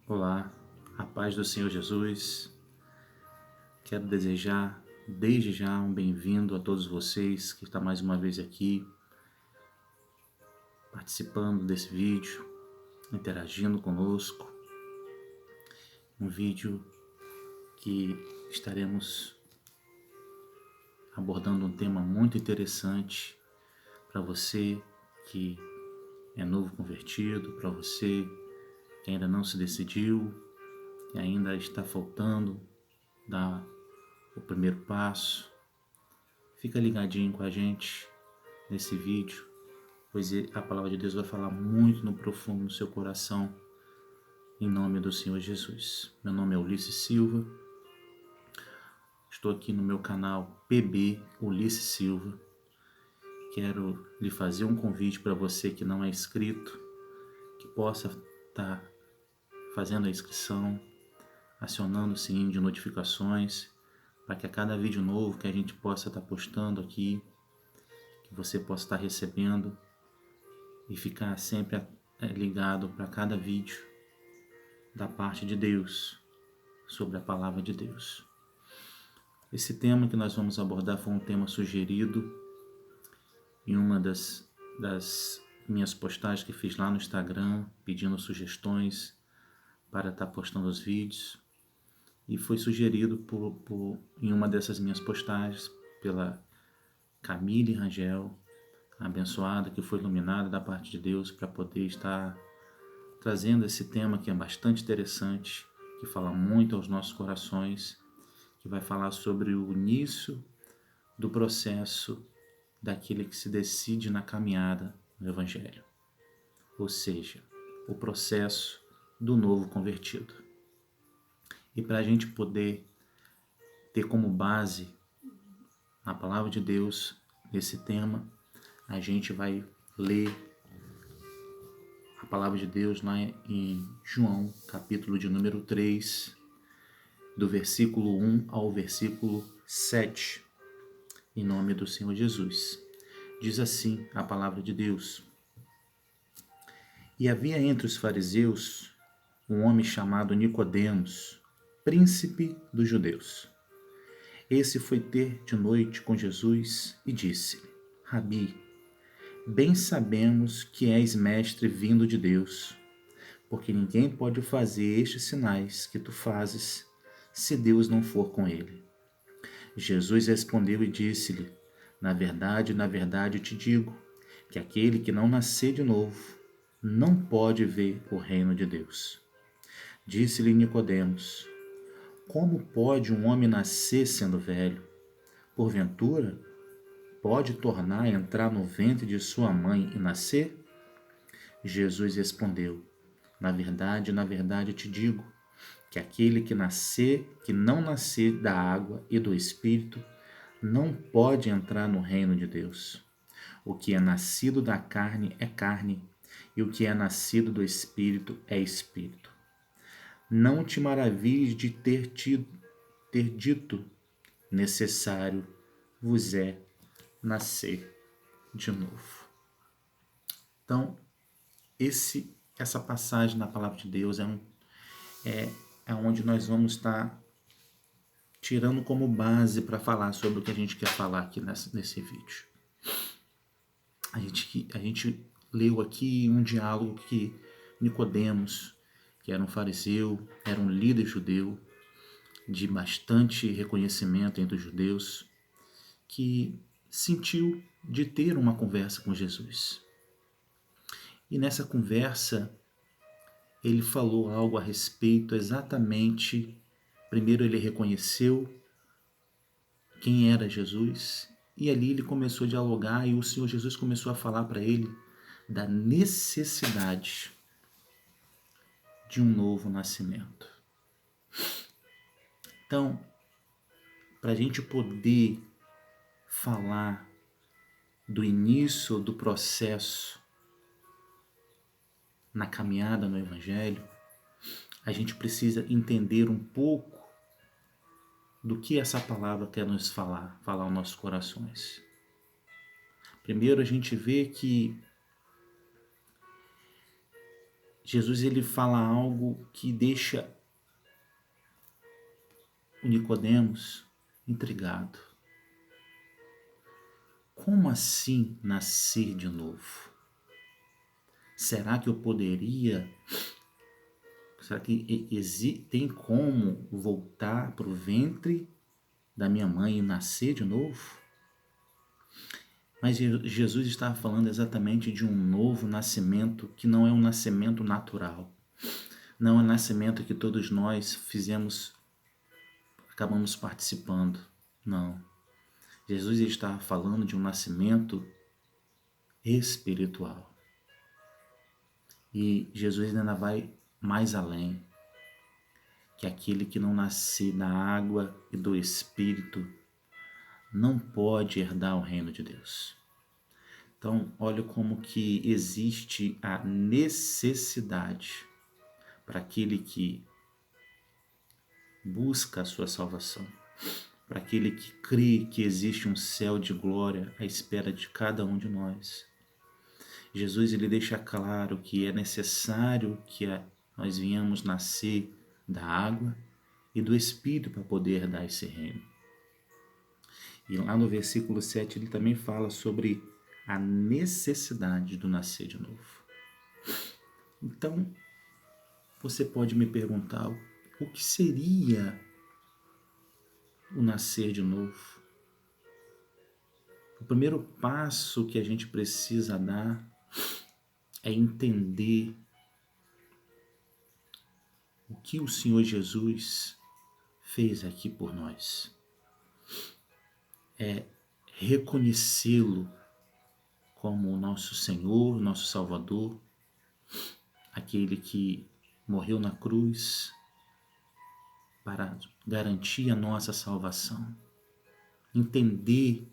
Olá, a paz do Senhor Jesus. Quero desejar desde já um bem-vindo a todos vocês que estão mais uma vez aqui participando desse vídeo, interagindo conosco. Um vídeo que estaremos abordando um tema muito interessante para você que é novo convertido, para você que ainda não se decidiu, que ainda está faltando dar o primeiro passo. Fica ligadinho com a gente nesse vídeo, pois a palavra de Deus vai falar muito no profundo no seu coração, em nome do Senhor Jesus. Meu nome é Ulisses Silva, estou aqui no meu canal PB Ulisses Silva. Quero lhe fazer um convite para você que não é inscrito, que possa estar fazendo a inscrição, acionando o sininho de notificações, para que a cada vídeo novo que a gente possa estar postando aqui, que você possa estar recebendo e ficar sempre ligado para cada vídeo da parte de Deus, sobre a palavra de Deus. Esse tema que nós vamos abordar foi um tema sugerido em uma das minhas postagens que fiz lá no Instagram, pedindo sugestões para estar postando os vídeos. E foi sugerido em uma dessas minhas postagens pela Camille Rangel, abençoada, que foi iluminada da parte de Deus para poder estar trazendo esse tema que é bastante interessante, que fala muito aos nossos corações, que vai falar sobre o início do processo daquele que se decide na caminhada no Evangelho, ou seja, o processo do novo convertido. E para a gente poder ter como base a palavra de Deus nesse tema, a gente vai ler a palavra de Deus lá em João, capítulo de número 3, do versículo 1 ao versículo 7, em nome do Senhor Jesus. Diz assim a palavra de Deus: E havia entre os fariseus um homem chamado Nicodemos, príncipe dos judeus. Esse foi ter de noite com Jesus e disse-lhe: Rabi, bem sabemos que és mestre vindo de Deus, porque ninguém pode fazer estes sinais que tu fazes se Deus não for com ele. Jesus respondeu e disse-lhe: na verdade te digo, que aquele que não nascer de novo não pode ver o reino de Deus. Disse-lhe Nicodemos: Como pode um homem nascer sendo velho? Porventura, pode tornar a entrar no ventre de sua mãe e nascer? Jesus respondeu: na verdade te digo, que aquele que não nascer da água e do Espírito, não pode entrar no reino de Deus. O que é nascido da carne é carne, e o que é nascido do Espírito é Espírito. Não te maravilhes de ter dito, necessário vos é nascer de novo. Então, essa passagem na palavra de Deus é onde nós vamos estar tirando como base para falar sobre o que a gente quer falar aqui nesse vídeo. A gente leu aqui um diálogo que Nicodemos, que era um fariseu, era um líder judeu de bastante reconhecimento entre os judeus, que sentiu de ter uma conversa com Jesus. E nessa conversa ele falou algo a respeito exatamente. Primeiro ele reconheceu quem era Jesus, e ali ele começou a dialogar, e o Senhor Jesus começou a falar para ele da necessidade de um novo nascimento. Então, para a gente poder falar do início do processo na caminhada no Evangelho, a gente precisa entender um pouco do que essa palavra quer nos falar aos nossos corações. Primeiro a gente vê que Jesus ele fala algo que deixa o Nicodemos intrigado. Como assim nascer de novo? Será que eu poderia? Será que tem como voltar para o ventre da minha mãe e nascer de novo? Mas Jesus estava falando exatamente de um novo nascimento que não é um nascimento natural. Não é um nascimento que todos nós acabamos participando. Não. Jesus estava falando de um nascimento espiritual. E Jesus ainda vai mais além, que aquele que não nascer da água e do Espírito não pode herdar o reino de Deus. Então, olha como que existe a necessidade para aquele que busca a sua salvação, para aquele que crê que existe um céu de glória à espera de cada um de nós. Jesus ele deixa claro que é necessário que nós venhamos nascer da água e do Espírito para poder dar esse reino. E lá no versículo 7 ele também fala sobre a necessidade do nascer de novo. Então, você pode me perguntar o que seria o nascer de novo? O primeiro passo que a gente precisa dar é entender o que o Senhor Jesus fez aqui por nós. É reconhecê-lo como o nosso Senhor, nosso Salvador, aquele que morreu na cruz para garantir a nossa salvação. Entender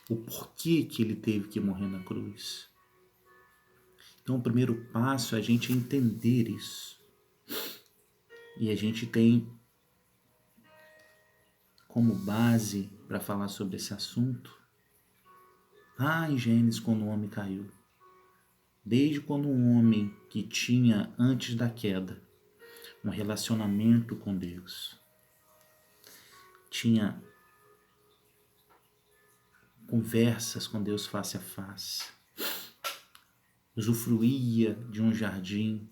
o porquê que ele teve que morrer na cruz. Então o primeiro passo é a gente entender isso. E a gente tem como base para falar sobre esse assunto, lá em Gênesis, quando o homem caiu. Desde quando um homem que tinha, antes da queda, um relacionamento com Deus, tinha conversas com Deus face a face, usufruía de um jardim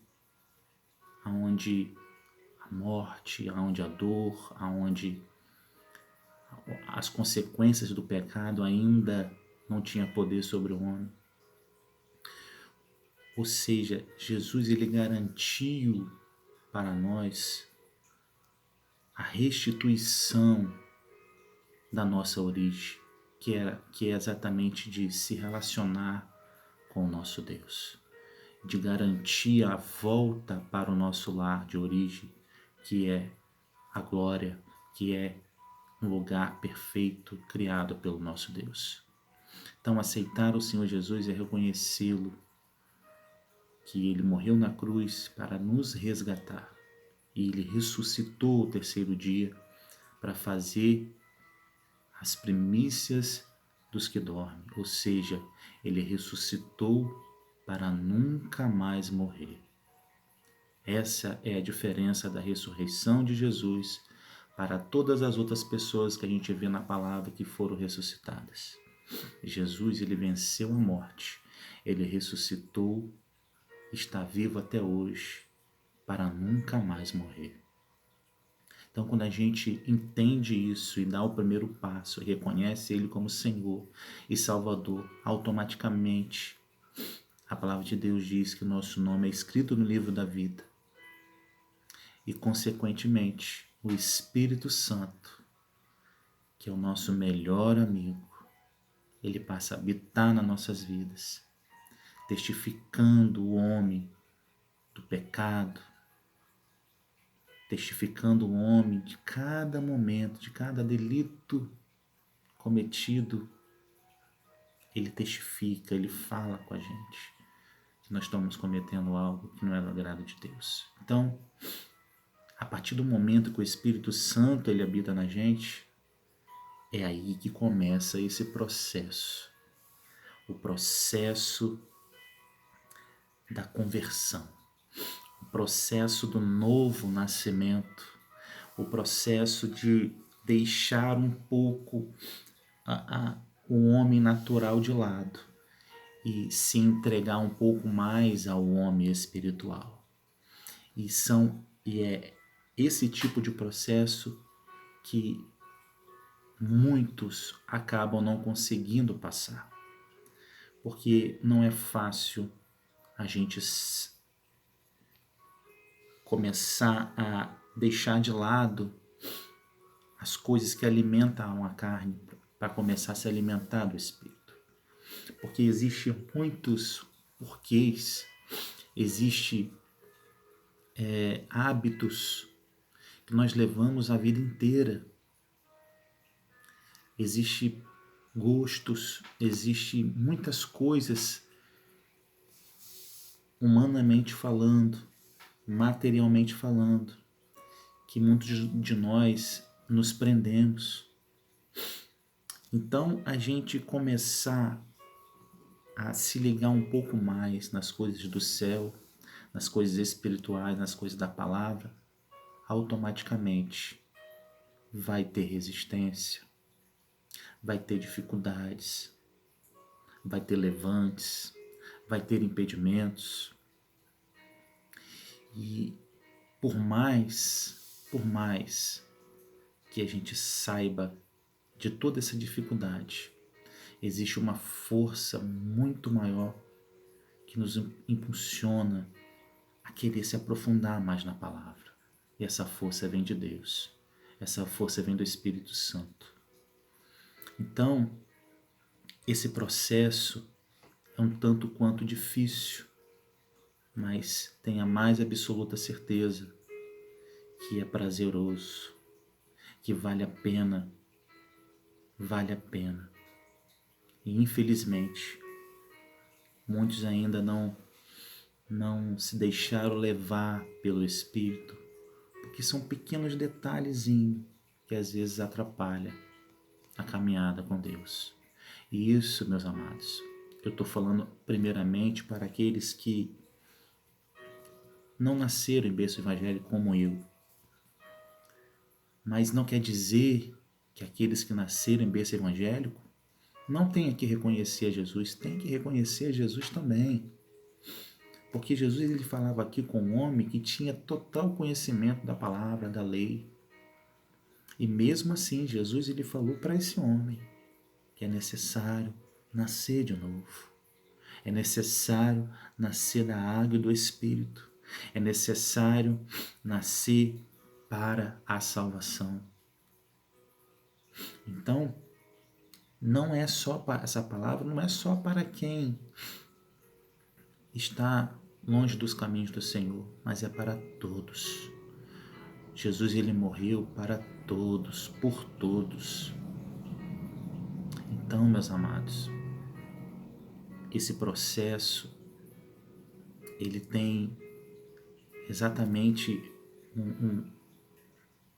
onde a morte, onde a dor, onde as consequências do pecado ainda não tinha poder sobre o homem. Ou seja, Jesus ele garantiu para nós a restituição da nossa origem, que é exatamente de se relacionar com o nosso Deus, de garantir a volta para o nosso lar de origem, que é a glória, que é um lugar perfeito criado pelo nosso Deus. Então, aceitar o Senhor Jesus é reconhecê-lo, que ele morreu na cruz para nos resgatar e ele ressuscitou o terceiro dia para fazer as primícias dos que dormem, ou seja, ele ressuscitou para nunca mais morrer. Essa é a diferença da ressurreição de Jesus para todas as outras pessoas que a gente vê na palavra que foram ressuscitadas. Jesus, ele venceu a morte, ele ressuscitou, está vivo até hoje, para nunca mais morrer. Então, quando a gente entende isso e dá o primeiro passo, reconhece Ele como Senhor e Salvador, automaticamente a palavra de Deus diz que o nosso nome é escrito no livro da vida. E, consequentemente, o Espírito Santo, que é o nosso melhor amigo, ele passa a habitar nas nossas vidas, testificando o homem do pecado, testificando o homem de cada momento, de cada delito cometido. Ele testifica, ele fala com a gente que nós estamos cometendo algo que não é do agrado de Deus. Então, a partir do momento que o Espírito Santo ele habita na gente, é aí que começa esse processo. O processo da conversão. o processo do novo nascimento, o processo de deixar um pouco o homem natural de lado e se entregar um pouco mais ao homem espiritual. E é esse tipo de processo que muitos acabam não conseguindo passar, porque não é fácil a gente começar a deixar de lado as coisas que alimentam a carne para começar a se alimentar do espírito. Porque existem muitos porquês, existem hábitos que nós levamos a vida inteira. Existem gostos, existem muitas coisas, humanamente falando, materialmente falando, que muitos de nós nos prendemos. Então, a gente começar a se ligar um pouco mais nas coisas do céu, nas coisas espirituais, nas coisas da palavra, automaticamente vai ter resistência, vai ter dificuldades, vai ter levantes, vai ter impedimentos. E por mais que a gente saiba de toda essa dificuldade, existe uma força muito maior que nos impulsiona a querer se aprofundar mais na palavra. E essa força vem de Deus. Essa força vem do Espírito Santo. Então, esse processo é um tanto quanto difícil, mas tenha mais absoluta certeza que é prazeroso, que vale a pena. Vale a pena. E infelizmente, muitos ainda não se deixaram levar pelo Espírito, porque são pequenos detalhezinhos que às vezes atrapalham a caminhada com Deus. E isso, meus amados, eu estou falando primeiramente para aqueles que não nasceram em berço evangélico como eu. Mas não quer dizer que aqueles que nasceram em berço evangélico não tenham que reconhecer a Jesus, tem que reconhecer a Jesus também. Porque Jesus ele falava aqui com um homem que tinha total conhecimento da palavra, da lei. E mesmo assim, Jesus ele falou para esse homem que é necessário nascer de novo. É necessário nascer da água e do Espírito. É necessário nascer para a salvação. Então, não é só para essa palavra, não é só para quem está longe dos caminhos do Senhor, mas é para todos. Jesus ele morreu para todos, por todos. Então, meus amados, esse processo ele tem exatamente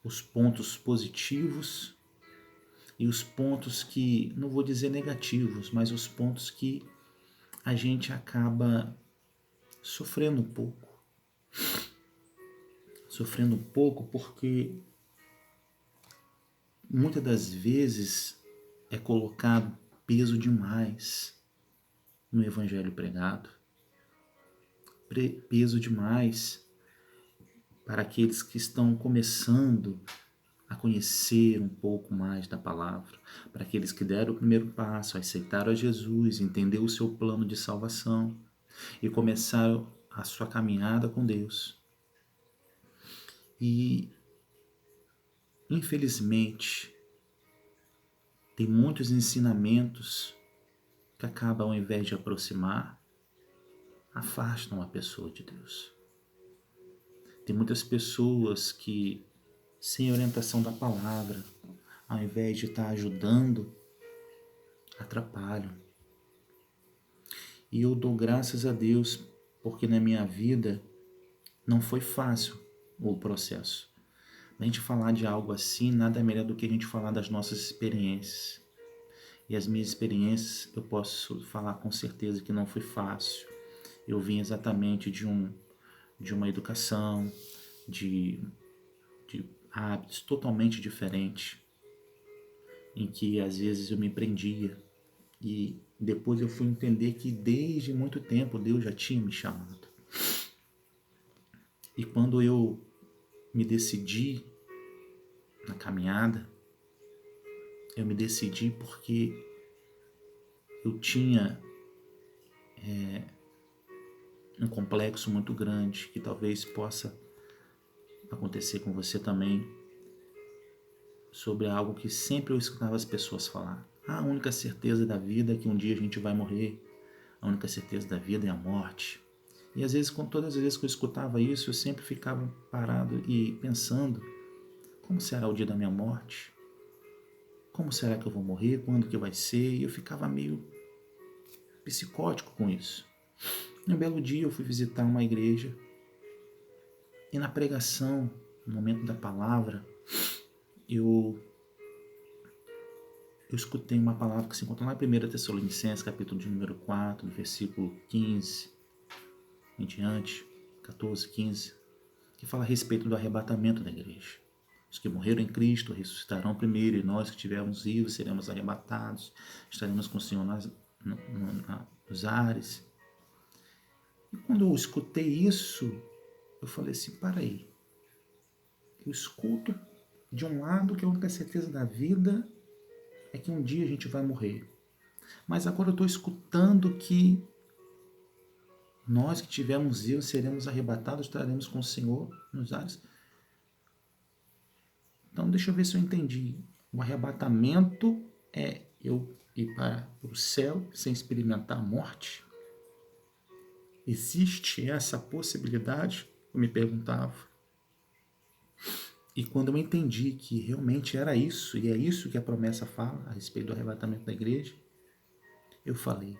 os pontos positivos e os pontos que, não vou dizer negativos, mas os pontos que a gente acaba sofrendo um pouco. Sofrendo um pouco porque muitas das vezes é colocado peso demais no evangelho pregado. Peso demais para aqueles que estão começando a conhecer um pouco mais da palavra, para aqueles que deram o primeiro passo, aceitaram a Jesus, entenderam o seu plano de salvação e começaram a sua caminhada com Deus. E, infelizmente, tem muitos ensinamentos que acabam, ao invés de aproximar, afastam a pessoa de Deus. Tem muitas pessoas que, sem orientação da palavra, ao invés de estar ajudando, atrapalham. E eu dou graças a Deus, porque na minha vida não foi fácil o processo. A gente falar de algo assim, nada melhor do que a gente falar das nossas experiências. E as minhas experiências, eu posso falar com certeza que não foi fácil. Eu vim exatamente de de uma educação, de hábitos totalmente diferentes, em que às vezes eu me prendia. E depois eu fui entender que desde muito tempo Deus já tinha me chamado. E quando eu me decidi na caminhada, eu me decidi porque eu tinha um complexo muito grande, que talvez possa acontecer com você também, sobre algo que sempre eu escutava as pessoas falar. A única certeza da vida é que um dia a gente vai morrer. A única certeza da vida é a morte. E às vezes, todas as vezes que eu escutava isso, eu sempre ficava parado e pensando: como será o dia da minha morte? Como será que eu vou morrer? Quando que vai ser? E eu ficava meio psicótico com isso. Um belo dia eu fui visitar uma igreja e na pregação, no momento da palavra, eu escutei uma palavra que se encontra lá em 1 Tessalonicenses, capítulo de número 4, versículo 15 em diante, 14, 15, que fala a respeito do arrebatamento da igreja. Os que morreram em Cristo ressuscitarão primeiro, e nós que estivermos vivos seremos arrebatados, estaremos com o Senhor nos ares. E quando eu escutei isso, eu falei assim: para aí. Eu escuto de um lado que a única certeza da vida é que um dia a gente vai morrer. Mas agora eu estou escutando que nós que tivermos vivos seremos arrebatados, estaremos com o Senhor nos ares. Então deixa eu ver se eu entendi. O arrebatamento é eu ir para o céu sem experimentar a morte? Existe essa possibilidade? Eu me perguntava. E quando eu entendi que realmente era isso, e é isso que a promessa fala a respeito do arrebatamento da igreja, eu falei,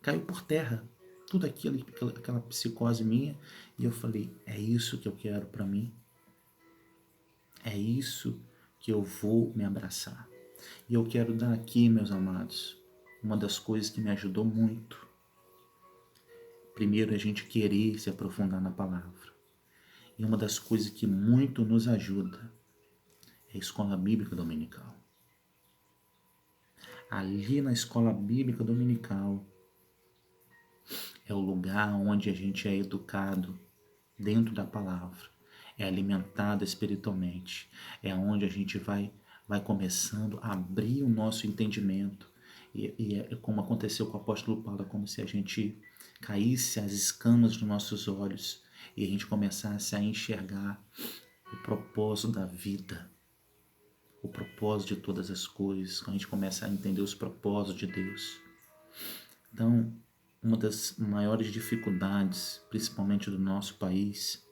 caiu por terra tudo aquilo, aquela psicose minha, e eu falei: é isso que eu quero para mim, é isso que eu vou me abraçar. E eu quero dar aqui, meus amados, uma das coisas que me ajudou muito. Primeiro, a gente querer se aprofundar na palavra. E uma das coisas que muito nos ajuda é a escola bíblica dominical. Ali na escola bíblica dominical é o lugar onde a gente é educado dentro da palavra, é alimentado espiritualmente, é onde a gente vai começando a abrir o nosso entendimento. E é como aconteceu com o apóstolo Paulo, é como se a gente caísse as escamas dos nossos olhos e a gente começasse a enxergar o propósito da vida, o propósito de todas as coisas, quando a gente começa a entender os propósitos de Deus. Então, uma das maiores dificuldades, principalmente do nosso país,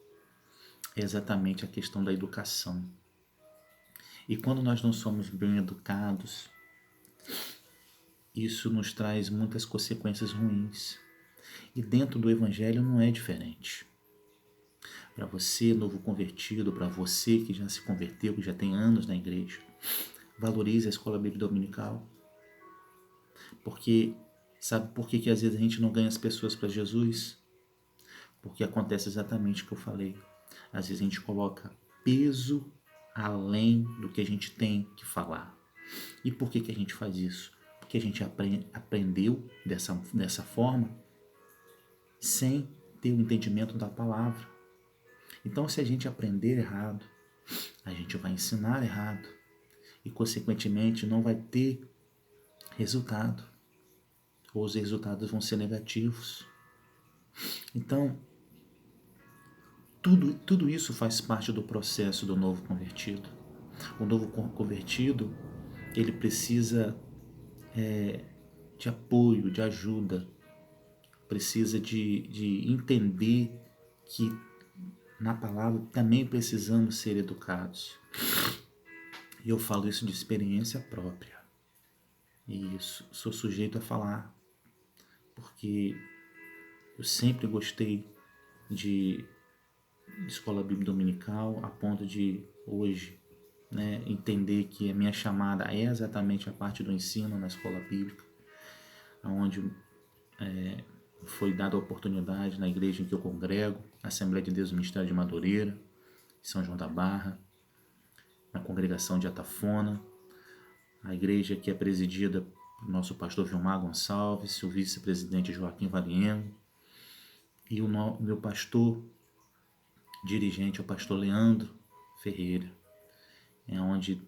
é exatamente a questão da educação. E quando nós não somos bem educados, isso nos traz muitas consequências ruins. E dentro do Evangelho não é diferente. Para você, novo convertido, para você que já se converteu, que já tem anos na igreja, valorize a escola bíblica dominical. Porque sabe por que às vezes a gente não ganha as pessoas para Jesus? Porque acontece exatamente o que eu falei. Às vezes a gente coloca peso além do que a gente tem que falar. E por que a gente faz isso? Porque a gente aprendeu dessa forma sem ter o entendimento da palavra. Então, se a gente aprender errado, a gente vai ensinar errado e, consequentemente, não vai ter resultado. Ou os resultados vão ser negativos. Então, tudo isso faz parte do processo do novo convertido. O novo convertido, ele precisa de apoio, de ajuda, precisa de entender que na palavra também precisamos ser educados. E eu falo isso de experiência própria. E sou sujeito a falar, porque eu sempre gostei de escola bíblica dominical, a ponto de hoje entender que a minha chamada é exatamente a parte do ensino na escola bíblica, onde foi dada a oportunidade na igreja em que eu congrego, Assembleia de Deus do Ministério de Madureira, São João da Barra, na congregação de Atafona, a igreja que é presidida pelo nosso pastor Vilmar Gonçalves, o vice-presidente Joaquim Variengo, e o meu pastor dirigente, o pastor Leandro Ferreira, é onde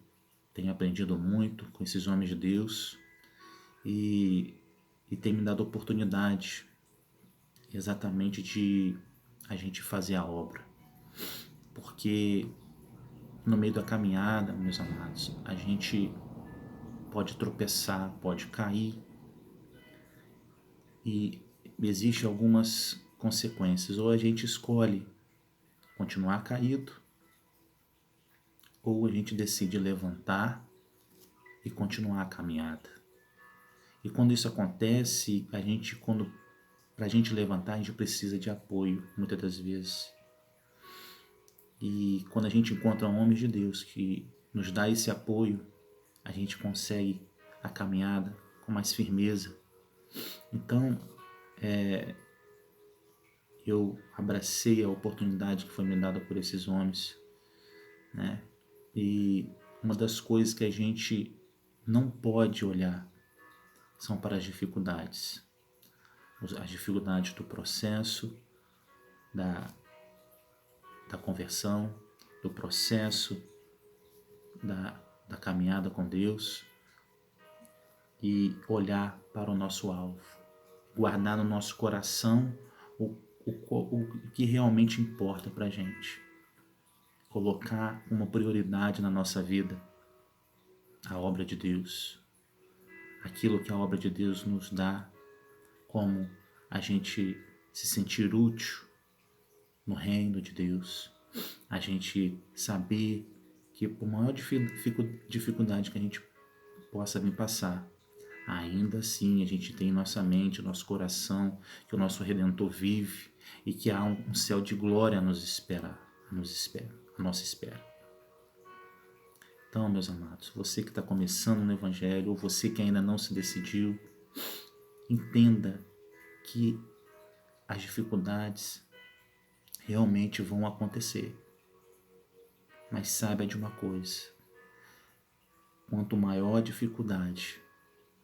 tenho aprendido muito com esses homens de Deus e tem me dado oportunidade exatamente de a gente fazer a obra. Porque no meio da caminhada, meus amados, a gente pode tropeçar, pode cair e existem algumas consequências. Ou a gente escolhe continuar caído, ou a gente decide levantar e continuar a caminhada. E quando isso acontece, para a gente levantar, a gente precisa de apoio, muitas das vezes. E quando a gente encontra homens de Deus que nos dá esse apoio, a gente consegue a caminhada com mais firmeza. Então, eu abracei a oportunidade que foi me dada por esses homens, né? E uma das coisas que a gente não pode olhar são para as dificuldades do processo, da conversão, do processo da caminhada com Deus, e olhar para o nosso alvo, guardar no nosso coração o que realmente importa para a gente, colocar uma prioridade na nossa vida a obra de Deus, aquilo que a obra de Deus nos dá, como a gente se sentir útil no reino de Deus, a gente saber que por maior dificuldade que a gente possa vir passar, ainda assim a gente tem em nossa mente, nosso coração, que o nosso Redentor vive e que há um céu de glória a nossa espera. Então, meus amados, você que está começando no Evangelho, ou você que ainda não se decidiu, entenda que as dificuldades realmente vão acontecer. Mas saiba de uma coisa: quanto maior a dificuldade,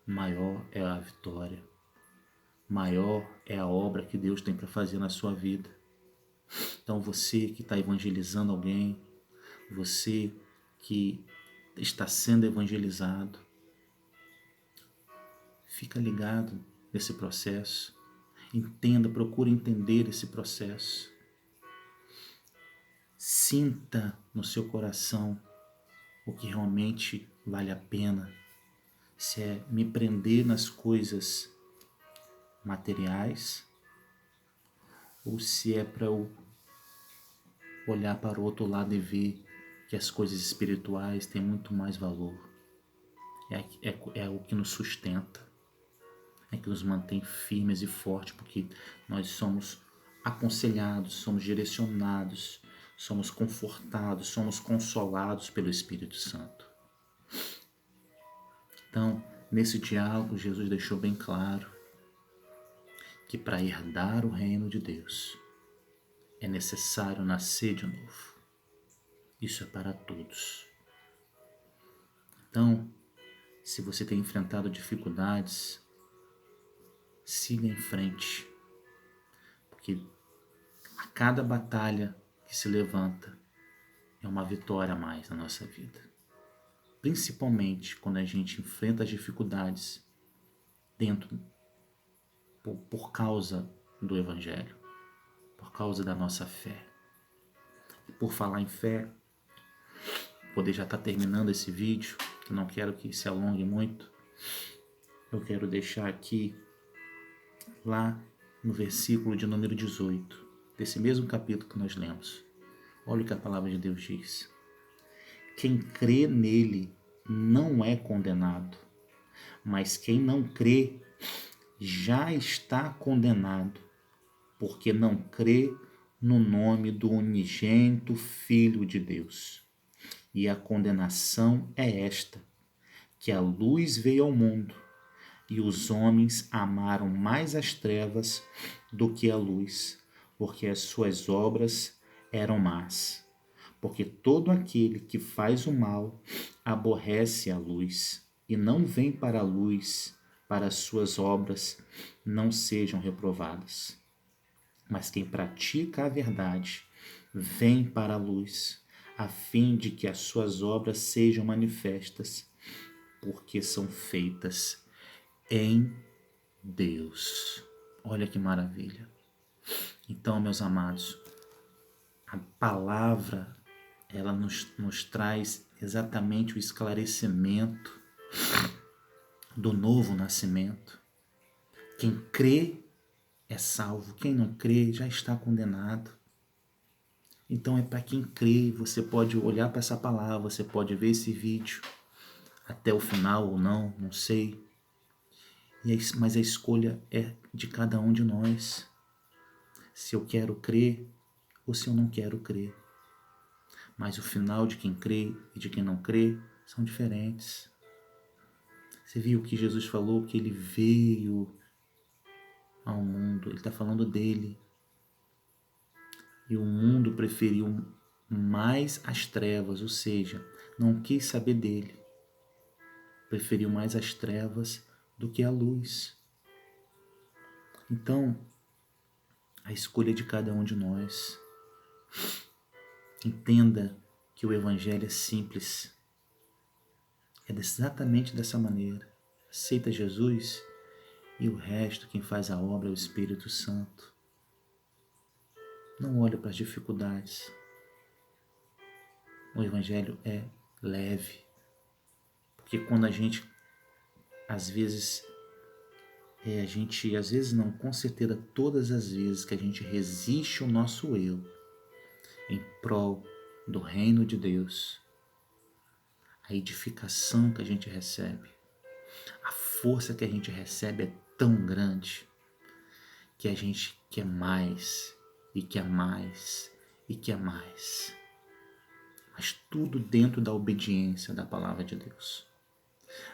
maior é a vitória, maior é a obra que Deus tem para fazer na sua vida. Então você que está evangelizando alguém, você que está sendo evangelizado, fica ligado nesse processo, entenda, procure entender esse processo. Sinta no seu coração o que realmente vale a pena, se é me prender nas coisas materiais ou se é para eu olhar para o outro lado e ver que as coisas espirituais têm muito mais valor. É o que nos sustenta, é que nos mantém firmes e fortes, porque nós somos aconselhados, somos direcionados, somos confortados, somos consolados pelo Espírito Santo. Então, nesse diálogo, Jesus deixou bem claro que para herdar o reino de Deus é necessário nascer de novo. Isso é para todos. Então, se você tem enfrentado dificuldades, siga em frente, porque a cada batalha que se levanta é uma vitória a mais na nossa vida. Principalmente quando a gente enfrenta as dificuldades por causa do Evangelho, por causa da nossa fé. E por falar em fé, poder já estar terminando esse vídeo, que não quero que se alongue muito, eu quero deixar aqui, lá no versículo de número 18, desse mesmo capítulo que nós lemos. Olha o que a palavra de Deus diz: quem crê nele não é condenado, mas quem não crê já está condenado, porque não crê no nome do unigênito Filho de Deus. E a condenação é esta, que a luz veio ao mundo, e os homens amaram mais as trevas do que a luz, porque as suas obras eram más. Porque todo aquele que faz o mal aborrece a luz e não vem para a luz, para as suas obras não sejam reprovadas. Mas quem pratica a verdade vem para a luz, a fim de que as suas obras sejam manifestas, porque são feitas em Deus. Olha que maravilha. Então, meus amados, a palavra, ela nos traz exatamente o esclarecimento do novo nascimento. Quem crê é salvo, quem não crê já está condenado. Então é para quem crê, você pode olhar para essa palavra, você pode ver esse vídeo até o final ou não, não sei. Mas a escolha é de cada um de nós. Se eu quero crer ou se eu não quero crer. Mas o final de quem crê e de quem não crê são diferentes. Você viu que Jesus falou que ele veio ao mundo, ele está falando dele. E o mundo preferiu mais as trevas, ou seja, não quis saber dele. Preferiu mais as trevas do que a luz. Então, a escolha é de cada um de nós. Entenda que o Evangelho é simples. É exatamente dessa maneira. Aceita Jesus e o resto, quem faz a obra é o Espírito Santo. Não olhe para as dificuldades. O Evangelho é leve. Porque quando a gente, às vezes não, com certeza todas as vezes que a gente resiste ao nosso eu em prol do reino de Deus, a edificação que a gente recebe, a força que a gente recebe é tão grande que a gente quer mais e quer mais e quer mais. Mas tudo dentro da obediência da palavra de Deus.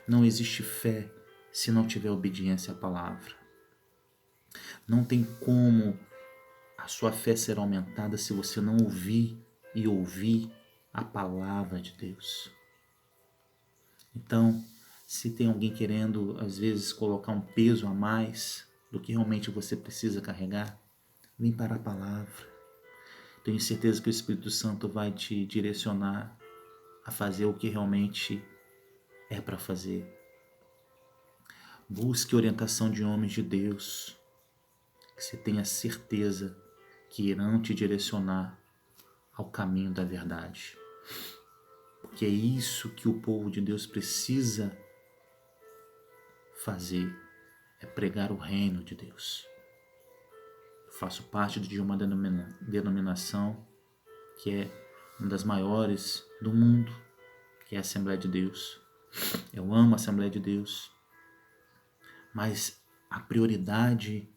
Não existe fé se não tiver obediência à palavra. Não tem como a sua fé ser aumentada se você não ouvir e ouvir a palavra de Deus. Então, se tem alguém querendo, às vezes, colocar um peso a mais do que realmente você precisa carregar, vem para a palavra. Tenho certeza que o Espírito Santo vai te direcionar a fazer o que realmente é para fazer. Busque orientação de homens de Deus, que você tenha certeza que irão te direcionar ao caminho da verdade. Porque é isso que o povo de Deus precisa fazer, é pregar o reino de Deus. Eu faço parte de uma denominação que é uma das maiores do mundo, que é a Assembleia de Deus. Eu amo a Assembleia de Deus, mas a prioridade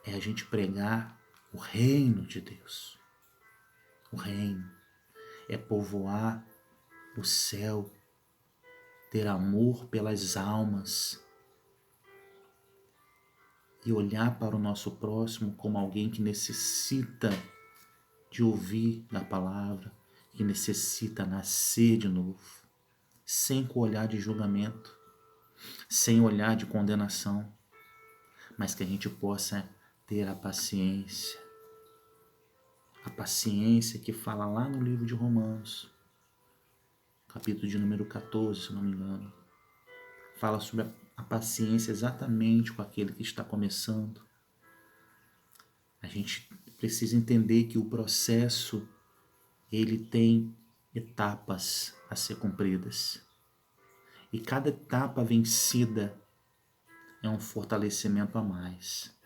é a gente pregar o reino de Deus. O reino é povoar o céu, ter amor pelas almas e olhar para o nosso próximo como alguém que necessita de ouvir da palavra, que necessita nascer de novo, sem o olhar de julgamento, sem olhar de condenação, mas que a gente possa ter a paciência que fala lá no livro de Romanos, capítulo de número 14, se não me engano, fala sobre a paciência exatamente com aquele que está começando. A gente precisa entender que o processo, ele tem etapas a ser cumpridas. E cada etapa vencida é um fortalecimento a mais.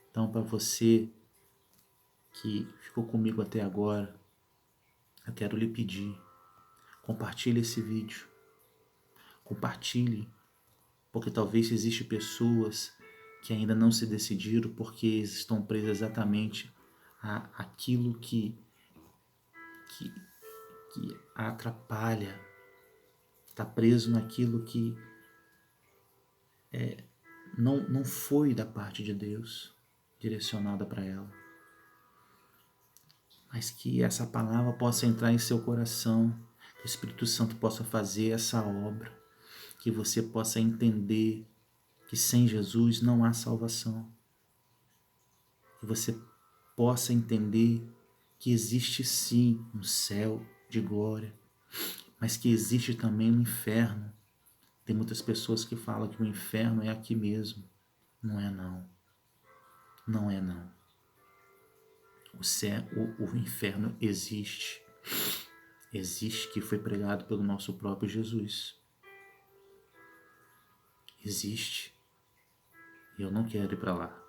Então, para você que ficou comigo até agora, eu quero lhe pedir, compartilhe esse vídeo. Compartilhe, porque talvez existam pessoas que ainda não se decidiram porque estão presas exatamente àquilo que a atrapalha, está preso naquilo que não foi da parte de Deus direcionada para ela. Mas que essa palavra possa entrar em seu coração, que o Espírito Santo possa fazer essa obra, que você possa entender que sem Jesus não há salvação, que você possa entender que existe sim um céu de glória, mas que existe também um inferno. Tem muitas pessoas que falam que o inferno é aqui mesmo. Não é não. Não é não. O inferno existe. Existe, que foi pregado pelo nosso próprio Jesus. Existe. E eu não quero ir para lá.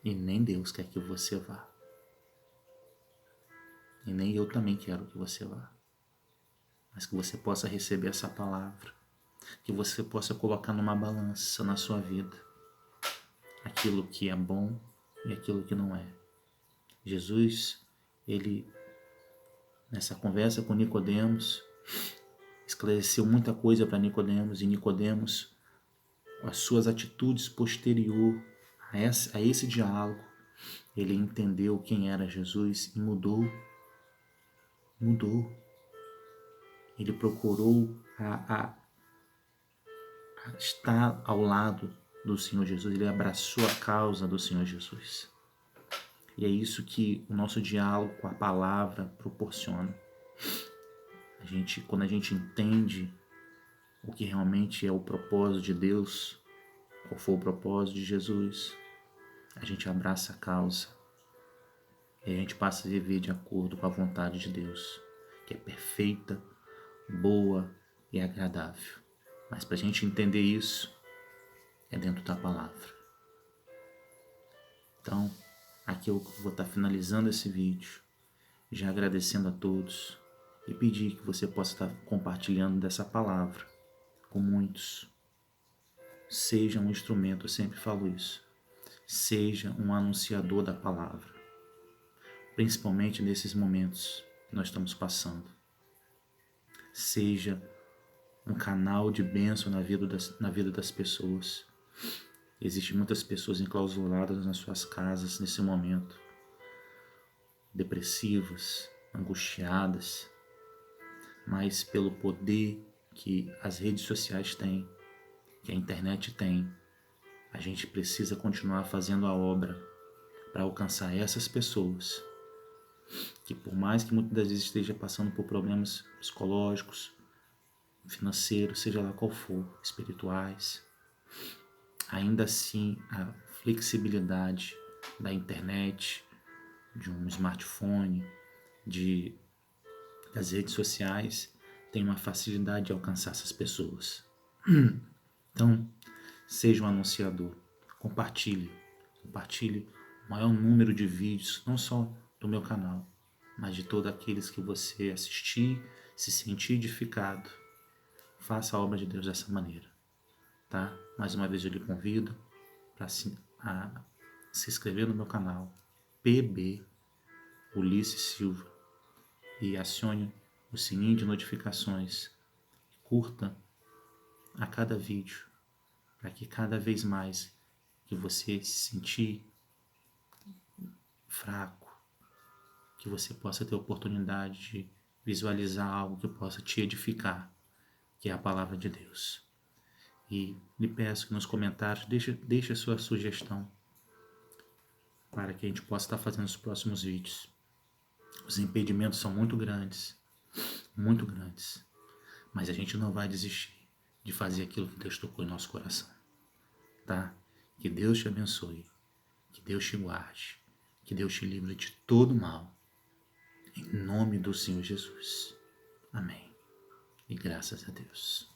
E nem Deus quer que você vá. E nem eu também quero que você vá. Mas que você possa receber essa palavra. Que você possa colocar numa balança na sua vida aquilo que é bom e aquilo que não é. Jesus, ele, nessa conversa com Nicodemos, esclareceu muita coisa para Nicodemos, e Nicodemos, as suas atitudes posterior a esse diálogo, ele entendeu quem era Jesus e mudou. Ele procurou a estar ao lado do Senhor Jesus, ele abraçou a causa do Senhor Jesus. E é isso que o nosso diálogo com a palavra proporciona. Quando a gente entende o que realmente é o propósito de Deus, qual foi o propósito de Jesus, a gente abraça a causa e a gente passa a viver de acordo com a vontade de Deus, que é perfeita, boa e agradável. Mas para a gente entender isso, é dentro da palavra. Então, aqui eu vou estar finalizando esse vídeo, já agradecendo a todos e pedir que você possa estar compartilhando dessa palavra com muitos. Seja um instrumento, eu sempre falo isso. Seja um anunciador da palavra, principalmente nesses momentos que nós estamos passando. Seja um canal de bênção na vida das pessoas. Existem muitas pessoas enclausuradas nas suas casas nesse momento, depressivas, angustiadas, mas pelo poder que as redes sociais têm, que a internet tem, a gente precisa continuar fazendo a obra para alcançar essas pessoas que, por mais que muitas das vezes esteja passando por problemas psicológicos, financeiros, seja lá qual for, espirituais, ainda assim a flexibilidade da internet, de um smartphone, das redes sociais, tem uma facilidade de alcançar essas pessoas. Então, seja um anunciador, compartilhe o maior número de vídeos, não só do meu canal, mas de todos aqueles que você assistir, se sentir edificado. Faça a obra de Deus dessa maneira, tá? Mais uma vez eu lhe convido para se inscrever no meu canal, PB Ulisses Silva, e acione o sininho de notificações. Curta a cada vídeo, para que cada vez mais que você se sentir fraco, que você possa ter a oportunidade de visualizar algo que possa te edificar, que é a palavra de Deus. E lhe peço que nos comentários deixe a sua sugestão para que a gente possa estar fazendo os próximos vídeos. Os impedimentos são muito grandes, mas a gente não vai desistir de fazer aquilo que Deus tocou em nosso coração, tá? Que Deus te abençoe, que Deus te guarde, que Deus te livre de todo mal, em nome do Senhor Jesus. Amém. E graças a Deus.